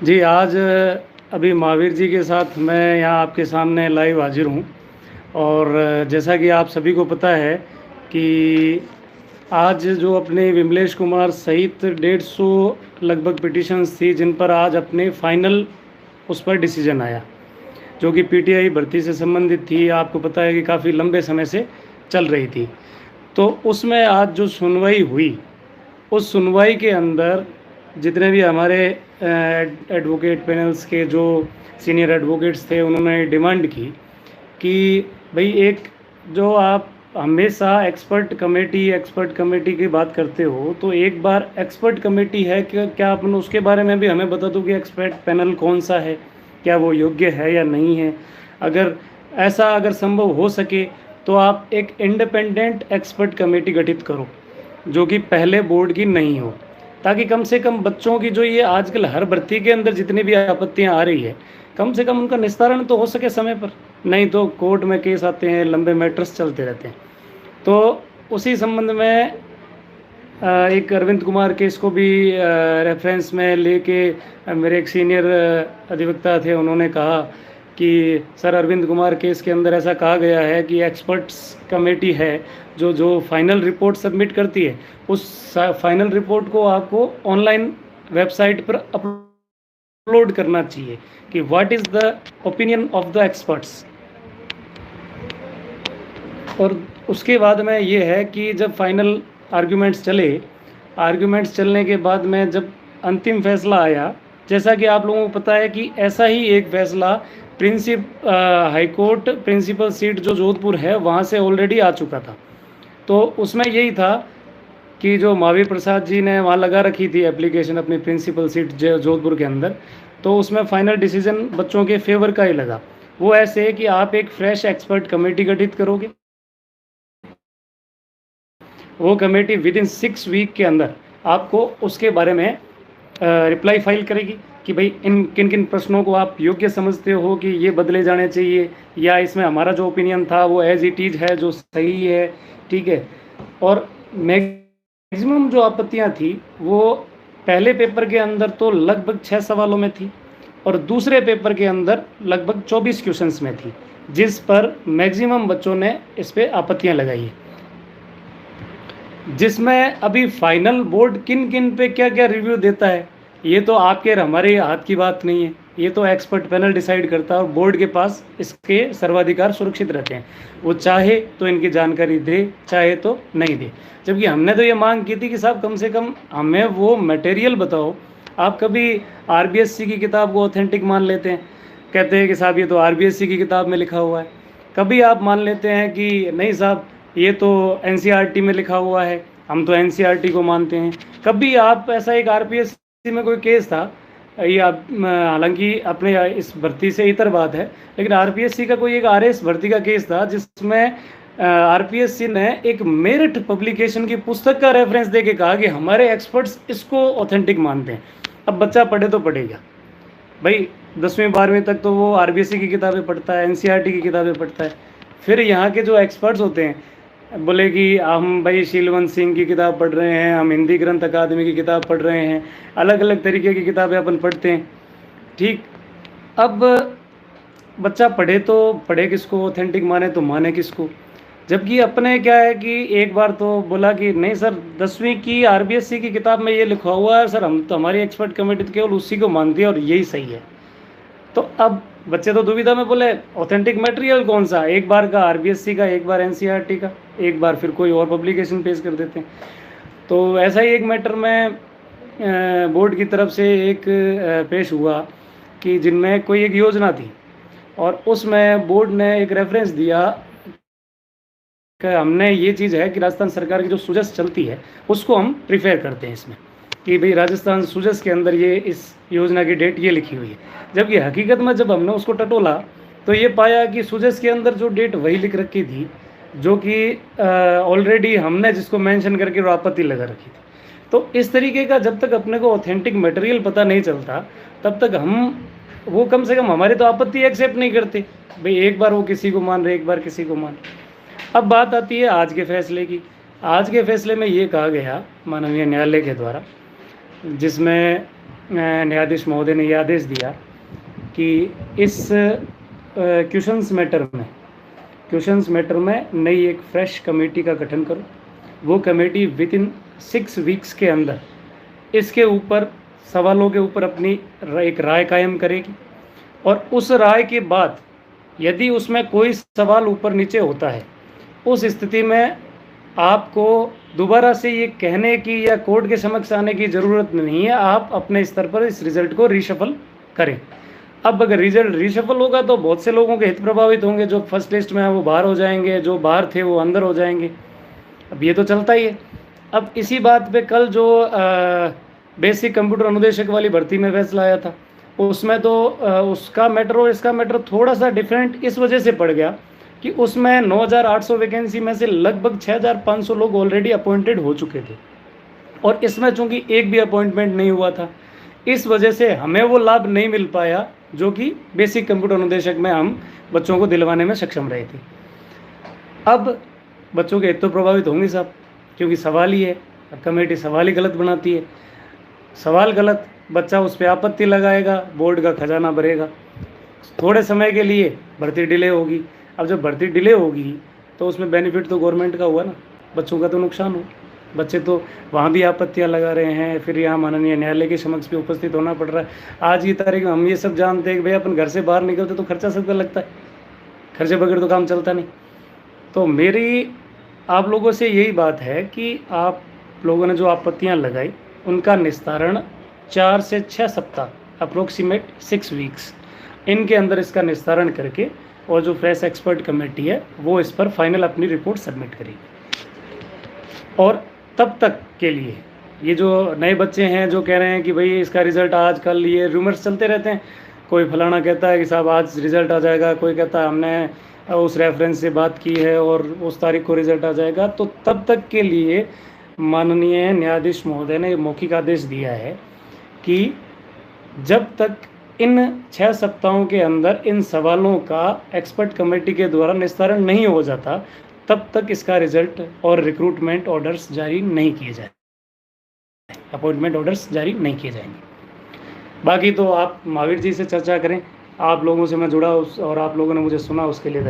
जी, आज अभी महावीर जी के साथ मैं यहाँ आपके सामने लाइव हाजिर हूँ। और जैसा कि आप सभी को पता है कि आज जो अपने विमलेश कुमार सहित 150 लगभग पिटिशन्स थी, जिन पर आज अपने फाइनल उस पर डिसीजन आया, जो कि पीटीआई भर्ती से संबंधित थी। आपको पता है कि काफ़ी लंबे समय से चल रही थी। तो उसमें आज जो सुनवाई हुई, उस सुनवाई के अंदर जितने भी हमारे एडवोकेट पैनल्स के जो सीनियर एडवोकेट्स थे, उन्होंने डिमांड की कि भाई, एक जो आप हमेशा एक्सपर्ट कमेटी की बात करते हो, तो एक बार एक्सपर्ट कमेटी है कि क्या अपन उसके बारे में भी हमें बता दो कि एक्सपर्ट पैनल कौन सा है, क्या वो योग्य है या नहीं है। अगर अगर संभव हो सके तो आप एक इंडिपेंडेंट एक्सपर्ट कमेटी गठित करो, जो कि पहले बोर्ड की नहीं हो, ताकि कम से कम बच्चों की जो ये आजकल हर भर्ती के अंदर जितनी भी आपत्तियां आ रही है, कम से कम उनका निस्तारण तो हो सके समय पर। नहीं तो कोर्ट में केस आते हैं, लंबे मैटर्स चलते रहते हैं। तो उसी संबंध में एक अरविंद कुमार केस को भी रेफरेंस में लेके मेरे एक सीनियर अधिवक्ता थे, उन्होंने कहा कि सर, अरविंद कुमार केस के अंदर ऐसा कहा गया है कि एक्सपर्ट्स कमेटी है जो जो फाइनल रिपोर्ट सबमिट करती है, उस फाइनल रिपोर्ट को आपको ऑनलाइन वेबसाइट पर अपलोड करना चाहिए कि what is the opinion of the experts. और उसके बाद में ये है कि जब फाइनल आर्ग्यूमेंट्स चलने के बाद में जब अंतिम फैसला आया, जैसा कि आप लोगों को पता है कि ऐसा ही एक फैसला हाई कोर्ट प्रिंसिपल सीट जो जोधपुर है वहाँ से ऑलरेडी आ चुका था। तो उसमें यही था कि जो महावीर प्रसाद जी ने वहाँ लगा रखी थी एप्लीकेशन अपनी प्रिंसिपल सीट जोधपुर के अंदर, तो उसमें फाइनल डिसीजन बच्चों के फेवर का ही लगा। वो ऐसे है कि आप एक फ्रेश एक्सपर्ट कमेटी गठित करोगे, वो कमेटी विद इन 6 वीक के अंदर आपको उसके बारे में रिप्लाई फाइल करेगी कि भाई इन किन किन प्रश्नों को आप योग्य समझते हो कि ये बदले जाने चाहिए, या इसमें हमारा जो ओपिनियन था वो एज इट इज़ है, जो सही है, ठीक है। और मैक्सिमम जो आपत्तियां थी वो पहले पेपर के अंदर तो लगभग 6 सवालों में थी, और दूसरे पेपर के अंदर लगभग 24 क्वेश्चंस में थी, जिस पर मैक्सिमम बच्चों ने इस पर आपत्तियां लगाई है। जिसमें अभी फाइनल बोर्ड किन किन पे क्या क्या रिव्यू देता है, ये तो आपके और हमारे हाथ की बात नहीं है, ये तो एक्सपर्ट पैनल डिसाइड करता है, और बोर्ड के पास इसके सर्वाधिकार सुरक्षित रहते हैं। वो चाहे तो इनकी जानकारी दे, चाहे तो नहीं दे। जबकि हमने तो ये मांग की थी कि साहब, कम से कम हमें वो मटेरियल बताओ। आप कभी आरबीएससी की किताब को ऑथेंटिक मान लेते हैं, कहते हैं कि साहब ये तो आरबीएससी की किताब में लिखा हुआ है। कभी आप मान लेते हैं कि नहीं साहब, ये तो एनसीईआरटी में लिखा हुआ है, हम तो एनसीईआरटी को मानते हैं। कभी आप ऐसा एक आरपीएससी में कोई केस था, ये आप हालांकि अपने इस भर्ती से इतर बात है, लेकिन आरपीएससी का कोई एक आरएस भर्ती का केस था, जिसमें आरपीएससी ने एक मेरिट पब्लिकेशन की पुस्तक का रेफरेंस दे के कहा कि हमारे एक्सपर्ट्स इसको ऑथेंटिक मानते हैं। अब बच्चा पढ़े तो पढ़ेगा भाई, 10वीं 12वीं तक तो वो आरबीएससी की किताबें पढ़ता है, एनसीईआरटी की किताबें पढ़ता है। फिर यहाँ के जो एक्सपर्ट्स होते हैं बोले कि हम भाई शीलवंत सिंह की किताब पढ़ रहे हैं, हम हिंदी ग्रंथ अकादमी की किताब पढ़ रहे हैं, अलग अलग तरीके की किताबें अपन पढ़ते हैं, ठीक। अब बच्चा पढ़े तो पढ़े किसको, ऑथेंटिक माने तो माने किसको। जबकि अपने क्या है कि एक बार तो बोला कि नहीं सर, 10वीं की आरबीएससी की किताब में ये लिखा हुआ है सर, हम तो हमारी एक्सपर्ट कमेटी तो केवल उसी को मानती है और यही सही है। तो अब बच्चे तो दुविधा में, बोले ऑथेंटिक मटेरियल कौन सा, एक बार का आरबीएससी का, एक बार एनसीईआरटी का, एक बार फिर कोई और पब्लिकेशन पेश कर देते हैं। तो ऐसा ही एक मैटर में बोर्ड की तरफ से एक पेश हुआ कि जिनमें कोई एक योजना थी, और उसमें बोर्ड ने एक रेफरेंस दिया कि हमने ये चीज़ है कि राजस्थान सरकार की जो सुजस चलती है उसको हम प्रिफेयर करते हैं इसमें, कि भाई राजस्थान सुजस के अंदर ये इस योजना की डेट ये लिखी हुई है। जबकि हकीकत में जब हमने उसको टटोला तो ये पाया कि सुजस के अंदर जो डेट वही लिख रखी थी जो कि ऑलरेडी हमने जिसको मेंशन करके आपत्ति लगा रखी थी। तो इस तरीके का जब तक अपने को ऑथेंटिक मटेरियल पता नहीं चलता, तब तक हम वो कम से कम हमारी तो आपत्ति एक्सेप्ट नहीं करते। भाई एक बार वो किसी को मान रहे, एक बार किसी को मान रहे। अब बात आती है आज के फैसले की। आज के फैसले में ये कहा गया माननीय न्यायालय के द्वारा, जिसमें न्यायाधीश महोदय ने यह आदेश दिया कि इस क्वेश्चंस मैटर में नई एक फ्रेश कमेटी का गठन करो। वो कमेटी विद इन 6 वीक्स के अंदर इसके ऊपर सवालों के ऊपर अपनी एक राय कायम करेगी, और उस राय के बाद यदि उसमें कोई सवाल ऊपर नीचे होता है, उस स्थिति में आपको दोबारा से ये कहने की या कोर्ट के समक्ष आने की ज़रूरत नहीं है। आप अपने स्तर पर इस रिज़ल्ट को रीशफल करें। अब अगर रिजल्ट रीशफल होगा तो बहुत से लोगों के हित प्रभावित होंगे। जो फर्स्ट लिस्ट में है वो बाहर हो जाएंगे, जो बाहर थे वो अंदर हो जाएंगे। अब ये तो चलता ही है। अब इसी बात पे कल जो बेसिक कंप्यूटर अनुदेशक वाली भर्ती में फैसला आया था, उसमें तो उसका मैटर और इसका मैटर थोड़ा सा डिफरेंट इस वजह से पड़ गया कि उसमें 9,800 वैकेंसी में से लगभग 6,500 लोग ऑलरेडी अपॉइंटेड हो चुके थे, और इसमें चूंकि एक भी अपॉइंटमेंट नहीं हुआ था, इस वजह से हमें वो लाभ नहीं मिल पाया जो कि बेसिक कंप्यूटर अनुदेशक में हम बच्चों को दिलवाने में सक्षम रहे थे। अब बच्चों के हित तो प्रभावित होंगे साहब, क्योंकि सवाल ही है, कमेटी सवाल ही गलत बनाती है। सवाल गलत, बच्चा उस पर आपत्ति लगाएगा, बोर्ड का खजाना भरेगा, थोड़े समय के लिए भर्ती डिले होगी। अब जब भर्ती डिले होगी तो उसमें बेनिफिट तो गवर्नमेंट का हुआ ना, बच्चों का तो नुकसान हो। बच्चे तो वहाँ भी आपत्तियाँ लगा रहे हैं, फिर यहाँ माननीय न्यायालय के समक्ष भी उपस्थित होना पड़ रहा है। आज की तारीख में हम ये सब जानते हैं कि भाई अपन घर से बाहर निकलते तो खर्चा सबका लगता है, खर्चे बगैर तो काम चलता नहीं। तो मेरी आप लोगों से यही बात है कि आप लोगों ने जो आपत्तियाँ लगाई उनका निस्तारण 4 से 6 सप्ताह, अप्रोक्सीमेट 6 वीक्स, इनके अंदर इसका निस्तारण करके, और जो फ्रेश एक्सपर्ट कमेटी है वो इस पर फाइनल अपनी रिपोर्ट सबमिट करेगी। और तब तक के लिए ये जो नए बच्चे हैं जो कह रहे हैं कि भाई इसका रिज़ल्ट आज कल, ये रूमर्स चलते रहते हैं, कोई फलाना कहता है कि साहब आज रिज़ल्ट आ जाएगा, कोई कहता है हमने उस रेफरेंस से बात की है और उस तारीख को रिज़ल्ट आ जाएगा। तो तब तक के लिए माननीय न्यायाधीश महोदय ने मौखिक आदेश दिया है कि जब तक इन 6 सप्ताहों के अंदर इन सवालों का एक्सपर्ट कमेटी के द्वारा निस्तारण नहीं हो जाता, तब तक इसका रिजल्ट और रिक्रूटमेंट ऑर्डर्स जारी नहीं किए जाए, अपॉइंटमेंट ऑर्डर्स जारी नहीं किए जाएंगे। बाकी तो आप महावीर जी से चर्चा करें, आप लोगों से मैं जुड़ा और आप लोगों ने मुझे सुना, उसके लिए धन्यवाद।